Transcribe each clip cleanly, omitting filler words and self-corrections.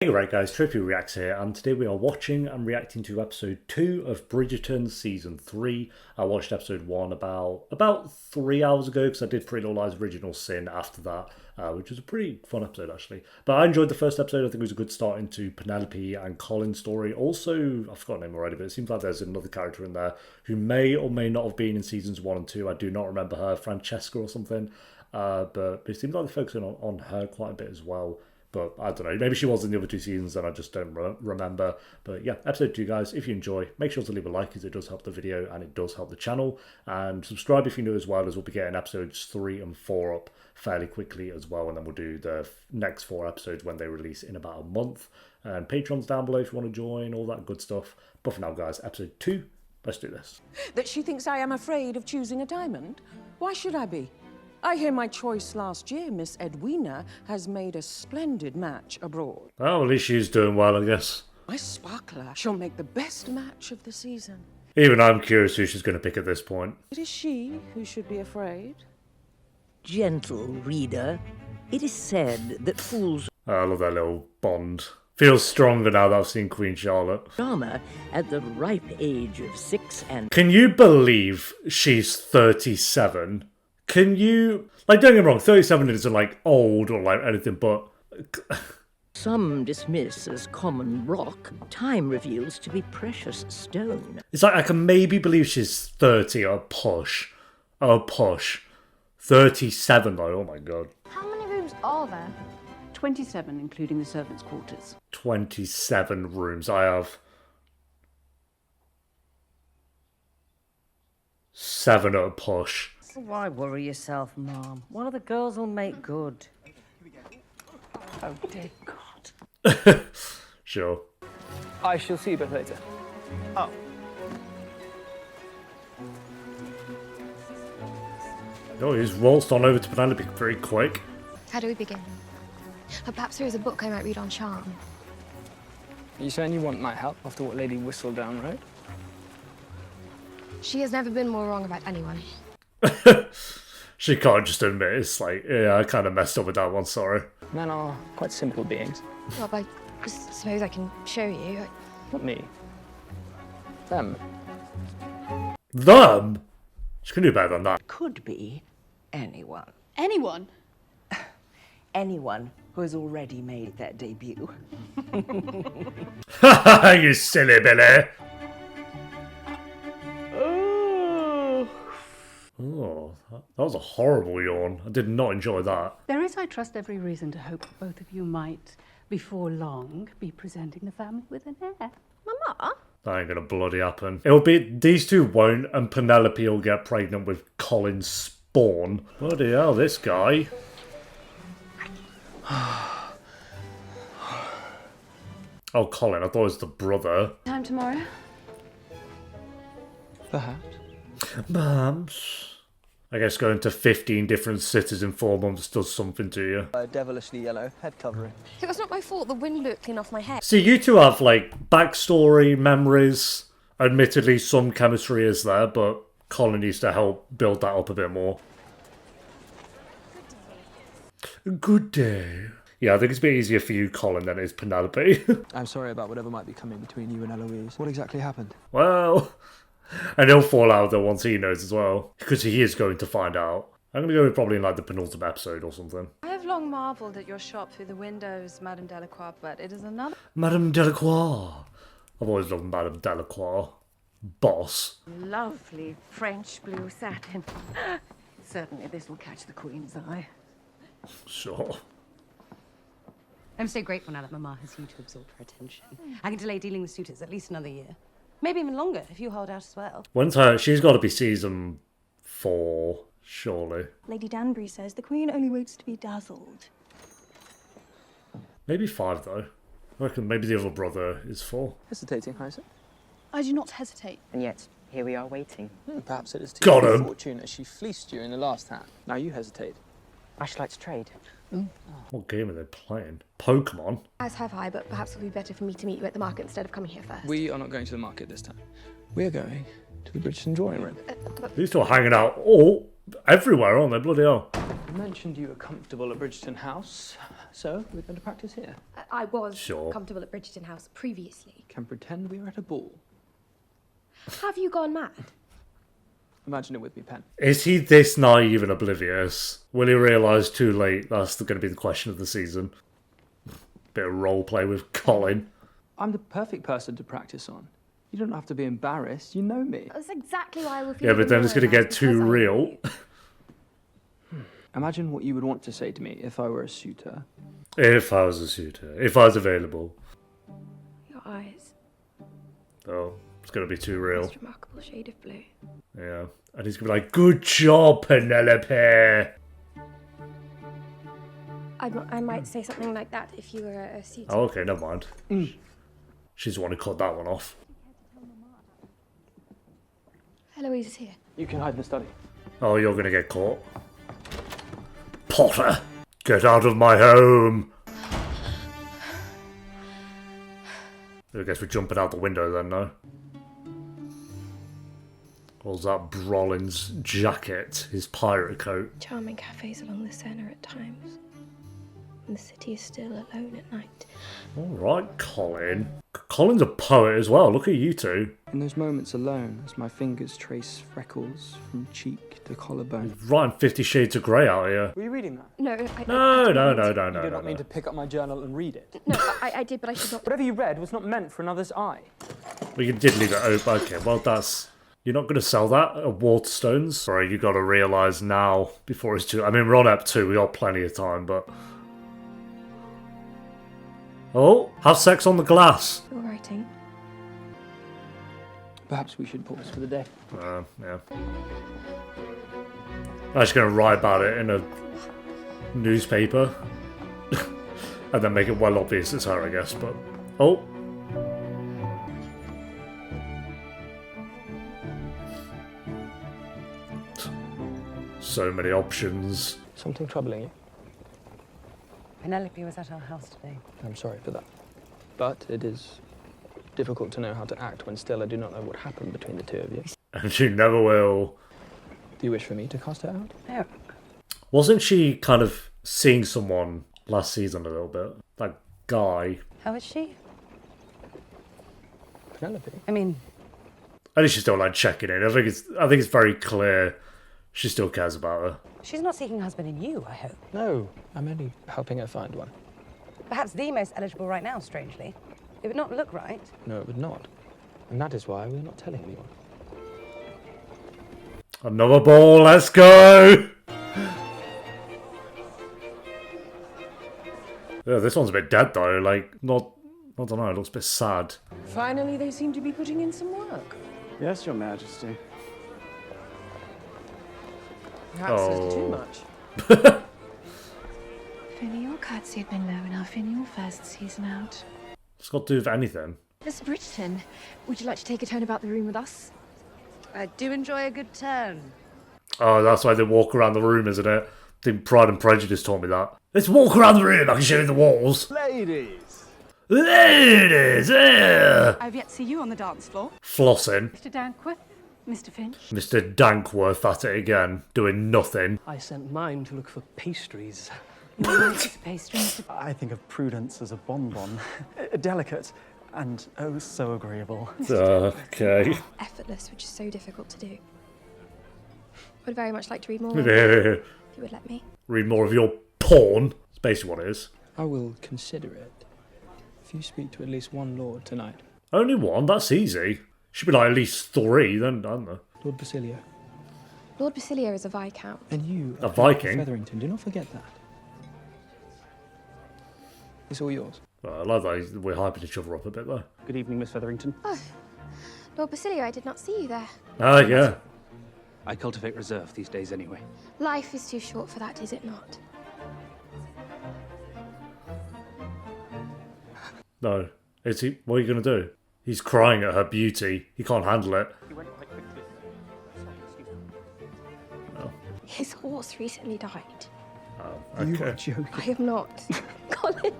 Hey right guys, Trippy Reacts here, and today we are watching and reacting to episode 2 of Bridgerton season 3. I watched episode 1 about 3 hours ago because I did Pretty Little Lies Original Sin after that, which was a pretty fun episode actually. But I enjoyed the first episode. I think it was a good start into Penelope and Colin's story. Also, I forgot her name already, but it seems like there's another character in there who may or may not have been in seasons 1 and 2. I do not remember her, Francesca or something. But it seems like they're focusing on her quite a bit as well. But I don't know, maybe she was in the other 2 seasons and I just don't remember. But yeah, episode 2 guys, if you enjoy, make sure to leave a like because it does help the video and it does help the channel. And subscribe if you're new as well, as we'll be getting episodes 3 and 4 up fairly quickly as well. And then we'll do the next 4 episodes when they release in about a month. And Patreon's down below if you want to join, all that good stuff. But for now guys, episode 2, let's do this. That she thinks I am afraid of choosing a diamond? Why should I be? I hear my choice last year, Miss Edwina, has made a splendid match abroad. Well, at least she's doing well, I guess. My sparkler shall make the best match of the season. Even I'm curious who she's going to pick at this point. It is she who should be afraid. Gentle reader, it is said that fools I love that little bond. Feels stronger now that I've seen Queen Charlotte. drama at the ripe age of 6 and Can you believe she's 37? Can you, like, don't get me wrong, 37 isn't like old or like anything, but some dismiss as common rock, time reveals to be precious stone. it's like I can maybe believe she's 30 or push. 37 though, oh my god. How many rooms are there? 27, including the servants' quarters. 27 rooms. I have 7 at a push. Why worry yourself, Mom? One of the girls will make good. Oh, dear God. Sure. I shall see you both later. Oh, he's waltzed on over to Penelope very quick. How do we begin? Perhaps there is a book I might read on charm. Are you saying you want my help after what Lady Whistledown wrote? She has never been more wrong about anyone. She can't just admit it's like, yeah, I kind of messed up with that one, sorry. Men are quite simple beings. Well, I suppose I can show you. Not me. Them. Them? She can do better than that. Could be anyone. Anyone? Anyone who has already made their debut. You silly Billy. Oh, that was a horrible yawn. I did not enjoy that. There is, I trust, every reason to hope that both of you might, before long, be presenting the family with an heir. Mama? That ain't gonna bloody happen. It'll be, these two won't, and Penelope will get pregnant with Colin's spawn. Bloody hell, this guy. Oh, Colin, I thought it was the brother. Time tomorrow? Perhaps. Bams. I guess going to 15 different cities in 4 months does something to you. Devilishly yellow head covering. It was not my fault the wind blew it clean off my head. See, you two have, like, backstory, memories. Admittedly, some chemistry is there, but Colin needs to help build that up a bit more. Good day. Yeah, I think it's a bit easier for you, Colin, than it is Penelope. I'm sorry about whatever might be coming between you and Eloise. What exactly happened? Well, and he'll fall out there once he knows as well, because he is going to find out. I'm going to go with probably in, like, the penultimate episode or something. I have long marvelled at your shop through the windows, Madame Delacroix, but it is another... Madame Delacroix. I've always loved Madame Delacroix. Boss. Lovely French blue satin. Certainly this will catch the Queen's eye. Sure. I'm so grateful now that Mama has you to absorb her attention. I can delay dealing with suitors at least another year. Maybe even longer, if you hold out as well. When's her? She's got to be season 4, surely. Lady Danbury says the Queen only waits to be dazzled. Maybe 5, though. I reckon maybe the other brother is 4. Hesitating, Hysa? I do not hesitate. And yet, here we are waiting. Perhaps it is too Got good him. fortune as she fleeced you in the last hand. Now you hesitate. I should like to trade. What game are they playing? Pokemon? As have I, but perhaps it would be better for me to meet you at the market instead of coming here first. We are not going to the market this time. We are going to the Bridgerton drawing room. These two are hanging out all everywhere, aren't they? Bloody hell. You mentioned you were comfortable at Bridgerton House, so we're going to practice here. I was Sure. comfortable at Bridgerton House previously. Can pretend we were at a ball. Have you gone mad? Imagine it with me, Pen. Is he this naive and oblivious? Will he realise too late that's going to be the question of the season? Bit of role play with Colin. I'm the perfect person to practice on. You don't have to be embarrassed. You know me. That's exactly why I will feel Yeah, but then it's going to get because too I know real. you. Imagine what you would want to say to me if I were a suitor. If I was a suitor. If I was available. Your eyes, Oh, it's going to be too real. most remarkable shade of blue. Yeah. And he's going to be like, good job, Penelope. I might say something like that if you were a suitor. Oh, okay, never mind. She's the one who cut that one off. Eloise is here. You can hide in the study. Oh, you're going to get caught. Potter, get out of my home. I guess we're jumping out the window then, no? Or that Brollin's jacket, his pirate coat. Charming cafes along the Seine at times. And the city is still alone at night. Alright, Colin. Colin's a poet as well, look at you two. In those moments alone, as my fingers trace freckles from cheek to collarbone. Writing 50 Shades of Grey out here. Were you reading that? No, No. You did not mean to pick up my journal and read it. No, I did, but I should not. Whatever you read was not meant for another's eye. Well, you did leave it open. Okay, well, that's... You're not going to sell that at Waterstones? Sorry, you got to realise now, before it's too... I mean, we're on Ep 2, we got plenty of time, but... Oh, have sex on the glass. You're writing. Perhaps we should pause for the day. Yeah. I'm just going to write about it in a newspaper. And then make it well obvious it's her, I guess, but... Oh. So many options. Something troubling you? Penelope was at our house today. I'm sorry for that. But it is difficult to know how to act when still I do not know what happened between the two of you. And you never will. Do you wish for me to cast her out? No. Wasn't she kind of seeing someone last season a little bit? That guy. How is she? Penelope? I mean, I think she's still like checking in. I think it's very clear she still cares about her. she's not seeking a husband in you, I hope. No, I'm only helping her find one. Perhaps the most eligible right now, strangely. It would not look right. No, it would not. And that is why we're not telling anyone. Another ball, let's go! Yeah, this one's a bit dead though, like, not, I don't know, it looks a bit sad. Finally, they seem to be putting in some work. Yes, Your Majesty. Perhaps a little too Oh. much. Finny, your curtsy had been low enough in your first season out. It's got to do with anything. Miss Bridgerton, would you like to take a turn about the room with us? I do enjoy a good turn. Oh, that's why they walk around the room, isn't it? I think Pride and Prejudice taught me that. Let's walk around the room, I can show you the walls. Ladies! Ladies, yeah! I've yet to see you on the dance floor. Flossing. Mr. Dankworth, Mr. Finch. Mr. Dankworth at it again, doing nothing. I sent mine to look for pastries. Pastries. I think of Prudence as a bonbon. Delicate and oh so agreeable. Okay. Effortless, which is so difficult to do. Would very much like to read more. Read If you would let me. more of your porn. That's basically what it is. I will consider it. If you speak to at least one lord tonight. Only one, that's easy. Should be like at least 3, then, I don't know. Lord Basilio. Lord Basilio is a viscount. And you A are Viking? Featherington, do not forget that. It's all yours. Well, I like that we're hyping each other up a bit, though. Good evening, Miss Featherington. Oh, Lord Basilio, I did not see you there. Ah, yeah. I cultivate reserve these days anyway. Life is too short for that, is it not? No. Is he? What are you going to do? He's crying at her beauty. He can't handle it. He went quite quickly. His horse recently died. Oh, You okay. are joking. I am not. Colin.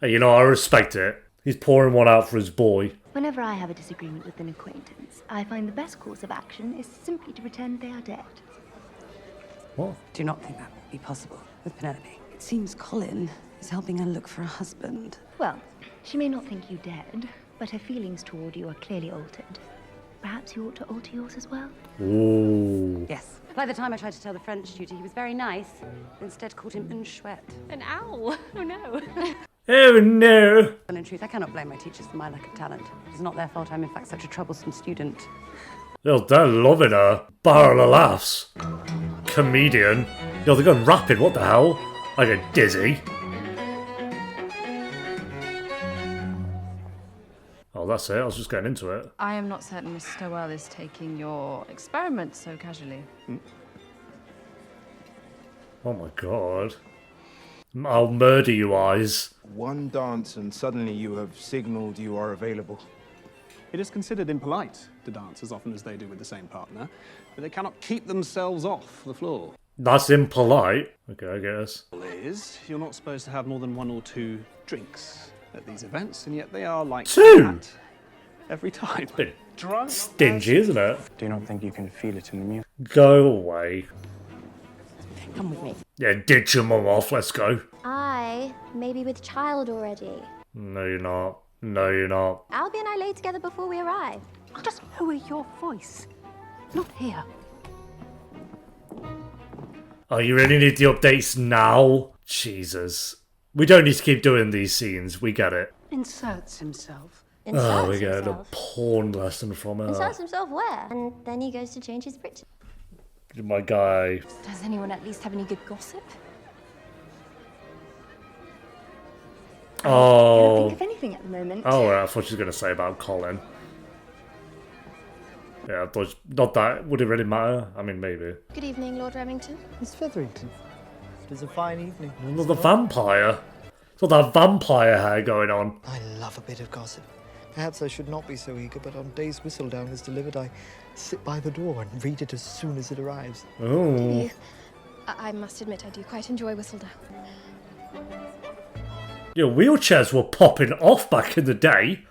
Hey, you know, I respect it. He's pouring one out for his boy. Whenever I have a disagreement with an acquaintance, I find the best course of action is simply to pretend they are dead. What? Do not think that will be possible with Penelope. It seems Colin is helping her look for a husband. Well, she may not think you dead, but her feelings toward you are clearly altered. Perhaps you ought to alter yours as well? Ooh. Yes. By the time I tried to tell the French tutor he was very nice, instead called him un chouette. An owl? Oh no. Oh no! And in truth, I cannot blame my teachers for my lack of talent. It is not their fault I'm in fact such a troublesome student. Yo, they're loving her. Barrel of laughs. Comedian. Yo, they're going rapid, what the hell? I get dizzy. Oh, that's it. I was just getting into it. I am not certain Mrs. Stowell is taking your experiment so casually. Oh my god. I'll murder you, eyes. One dance and suddenly you have signaled you are available. It is considered impolite to dance as often as they do with the same partner, but they cannot keep themselves off the floor. That's impolite. Okay, I guess. Is you're not supposed to have more than 1 or 2 drinks at these events, and yet they are like 2? that every time. Bit stingy, isn't it? Do you not think you can feel it in the music? Go away. Come with me. Yeah, ditch your mum off. Let's go. I may be with child already. No, you're not. No, you're not. Albie and I lay together before we arrive. I'll just lower your voice. Not here. Oh, you really need the updates now? Jesus. We don't need to keep doing these scenes. We get it. Inserts himself. Oh, we get a porn lesson from her. Inserts himself where? And then he goes to change his breeches. My guy. Does anyone at least have any good gossip? Oh. I can't think of anything at the moment. Oh, I thought she was going to say about Colin. Yeah, I thought, not that. Would it really matter? I mean, maybe. Good evening, Lord Remington. Miss Featherington. It is a fine evening. Not the vampire. It's not that vampire hair going on. I love a bit of gossip. Perhaps I should not be so eager, but on days Whistledown is delivered, I sit by the door and read it as soon as it arrives. Oh. I must admit, I do quite enjoy Whistledown. Yeah, wheelchairs were popping off back in the day.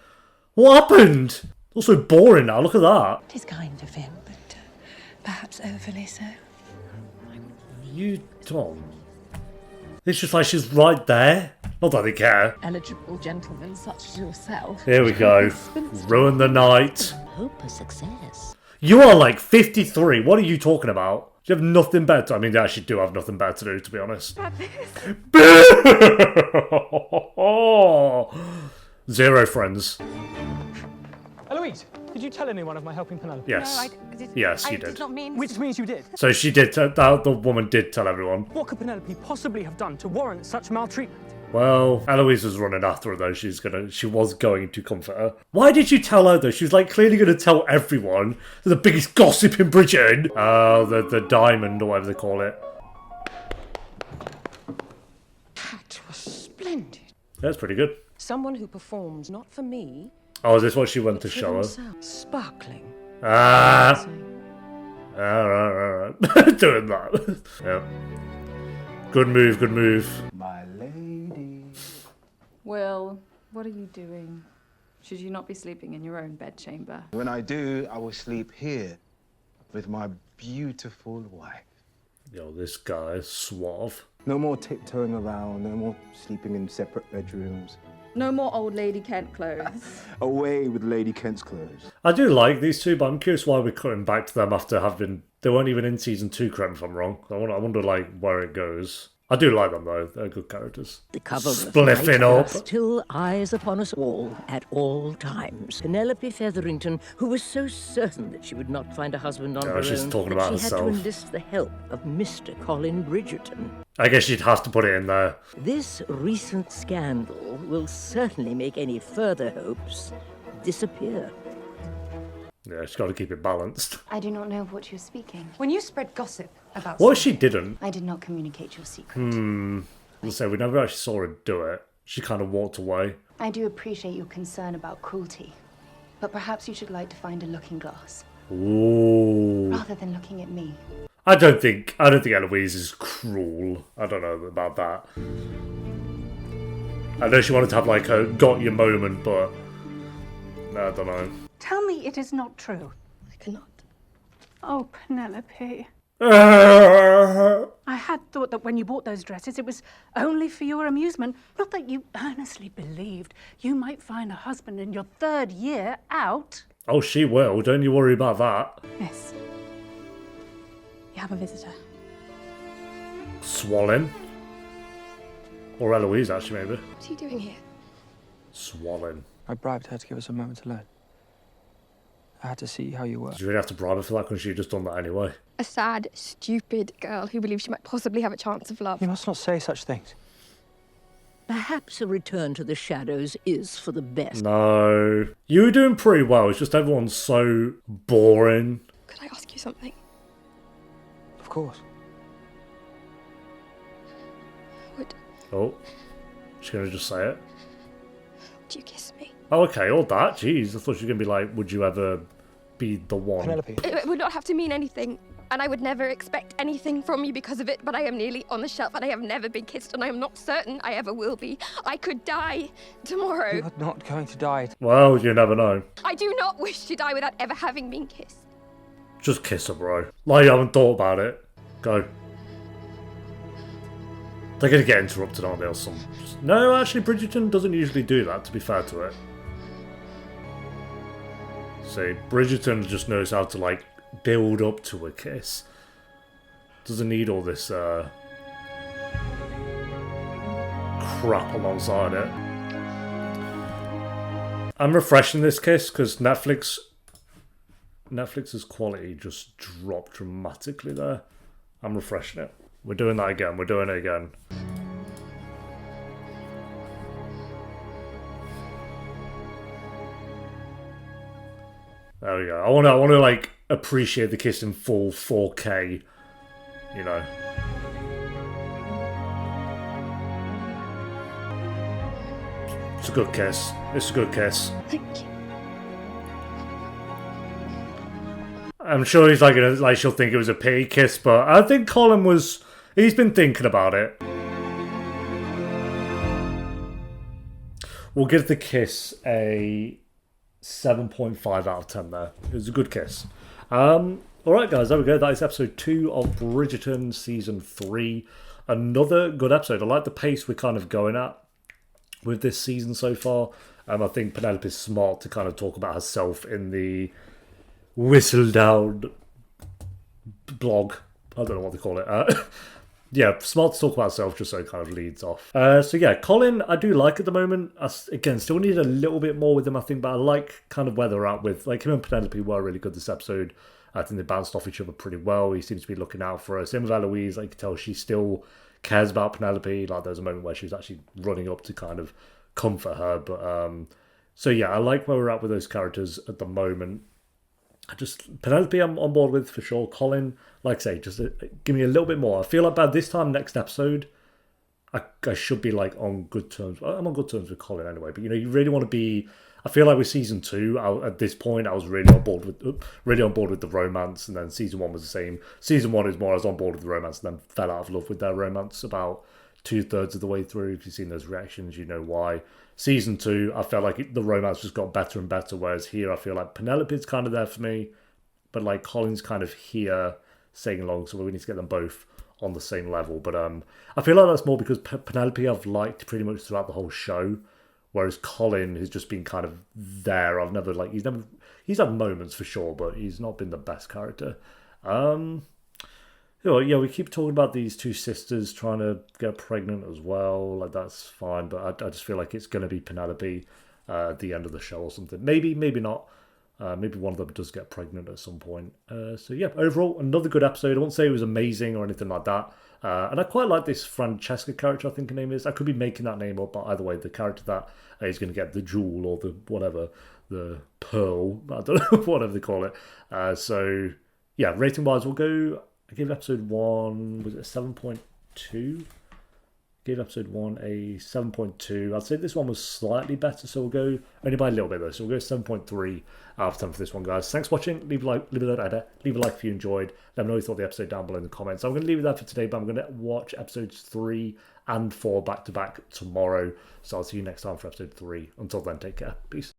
What happened? Also boring now, look at that. It is kind of him, but perhaps overly so. You don't. It's just like she's right there. Not that they care. Eligible gentlemen such as yourself. Here we go. Ruin the night. Hope a success. You are like 53. What are you talking about? You have nothing better to, I mean, they actually do have nothing better to do, to be honest. Zero friends. Eloise, did you tell anyone of my helping Penelope? Yes. Yes, you did. Did not mean. Which means you did. So she did, the woman did tell everyone. What could Penelope possibly have done to warrant such maltreatment? Well, Eloise was running after her though. She was going to comfort her. Why did you tell her though? She was like clearly going to tell everyone. The biggest gossip in Bridgerton. The diamond or whatever they call it. That was splendid. That's pretty good. Someone who performs not for me. Oh, is this what she went to but show her? themselves. Sparkling. Ah. Alright. Doing that. Yeah. Good move, good move. My lady. Will, what are you doing? Should you not be sleeping in your own bedchamber? When I do, I will sleep here with my beautiful wife. Yo, this guy is suave. No more tiptoeing around, no more sleeping in separate bedrooms. No more old lady Kent clothes. Away with Lady Kent's clothes. I do like these two, but I'm curious why we're cutting back to them after having... They weren't even in season 2, correct me if I'm wrong. I wonder like, where it goes. I do like them, though. They're good characters. The cover of Spliffing night, up. still eyes upon us all at all times. Penelope Featherington, who was so certain that she would not find a husband on her she's own, talking that about she had to herself. enlist the help of Mr. Colin Bridgerton. I guess you'd have to put it in there. This recent scandal will certainly make any further hopes disappear. Yeah, she's got to keep it balanced. I do not know of what you're speaking. When you spread gossip about. What if she didn't? I did not communicate your secret. Let's say we never actually saw her do it. She kind of walked away. I do appreciate your concern about cruelty, but perhaps you should like to find a looking glass Ooh. rather than looking at me. I don't think Eloise is cruel. I don't know about that. I know she wanted to have like a got your moment, but I don't know. Tell me it is not true. I cannot. Oh, Penelope. I had thought that when you bought those dresses, it was only for your amusement, not that you earnestly believed you might find a husband in your 3rd year out. Oh, she will. Don't you worry about that. Miss, you have a visitor. Swallin. Or Eloise, actually, maybe. What are you doing here? Swallin. I bribed her to give us a moment alone. I had to see how you were. Did you really have to bribe her for that? Because she'd just done that anyway. A sad, stupid girl who believes she might possibly have a chance of love. You must not say such things. Perhaps a return to the shadows is for the best. No. You were doing pretty well. It's just everyone's so boring. Could I ask you something? Of course. Oh. She's going to just say it. Would you kiss me? Oh, okay. All that. Jeez. I thought she was going to be like, would you ever be the one? Penelope. It would not have to mean anything, and I would never expect anything from you because of it, but I am nearly on the shelf, and I have never been kissed, and I am not certain I ever will be. I could die tomorrow. You are not going to die. Well, you never know. I do not wish to die without ever having been kissed. Just kiss her, bro. Like you haven't thought about it. Go. They're going to get interrupted, aren't they? Or some... No, actually, Bridgerton doesn't usually do that, to be fair to it. See, Bridgerton just knows how to, like, build up to a kiss. Doesn't need all this, crap alongside it. I'm refreshing this kiss, because Netflix's quality just dropped dramatically there. I'm refreshing it. We're doing that again. We're doing it again. There we go. I want to like appreciate the kiss in full 4K. You know. It's a good kiss. It's a good kiss. Thank you. I'm sure he's like she'll think it was a pity kiss, but I think Colin was. He's been thinking about it. We'll give the kiss a 7.5 out of 10 there. It was a good kiss. Alright guys, there we go. That is episode 2 of Bridgerton season 3. Another good episode. I like the pace we're kind of going at with this season so far. I think Penelope's smart to kind of talk about herself in the whistle down blog. I don't know what they call it. Yeah, smart to talk about herself just so it kind of leads off. So yeah, Colin, I do like at the moment. Again, still need a little bit more with him, I think, but I like kind of where they're at with, like, him and Penelope were really good this episode. I think they bounced off each other pretty well. He seems to be looking out for her. Same with Eloise, like, you can tell she still cares about Penelope. Like, there's a moment where she was actually running up to kind of comfort her. But, so yeah, I like where we're at with those characters at the moment. Penelope I'm on board with for sure. Colin, like I say, just give me a little bit more. I feel like by this time next episode, I should be like on good terms. I'm on good terms with Colin anyway, but you know, you really want to be. I feel like with season 2, at this point, I was really on board with the romance, and then season 1 was the same. Season 1 is more I was on board with the romance, and then fell out of love with their romance about 2/3 of the way through. If you've seen those reactions, you know why. Season 2, I felt like the romance just got better and better, whereas here I feel like Penelope's kind of there for me, but like Colin's kind of here saying along, so we need to get them both on the same level. But I feel like that's more because Penelope I've liked pretty much throughout the whole show, whereas Colin has just been kind of there. He's had moments for sure, but he's not been the best character. Yeah, we keep talking about these two sisters trying to get pregnant as well. Like, that's fine, but I just feel like it's going to be Penelope at the end of the show or something. Maybe not. Maybe one of them does get pregnant at some point. So yeah, overall, another good episode. I won't say it was amazing or anything like that. And I quite like this Francesca character, I think her name is. I could be making that name up, but either way, the character that is going to get the jewel or the whatever, the pearl, I don't know, whatever they call it. So yeah, rating-wise, we'll go... I gave episode 1, was it a 7.2? Gave episode 1 a 7.2. I'd say this one was slightly better, so we'll go only by a little bit though. So we'll go 7.3 out of 10 for this one, guys. Thanks for watching. Leave a like if you enjoyed. Let me know what you thought of the episode down below in the comments. I'm going to leave it there for today, but I'm going to watch episodes 3 and 4 back to back tomorrow. So I'll see you next time for episode 3. Until then, take care. Peace.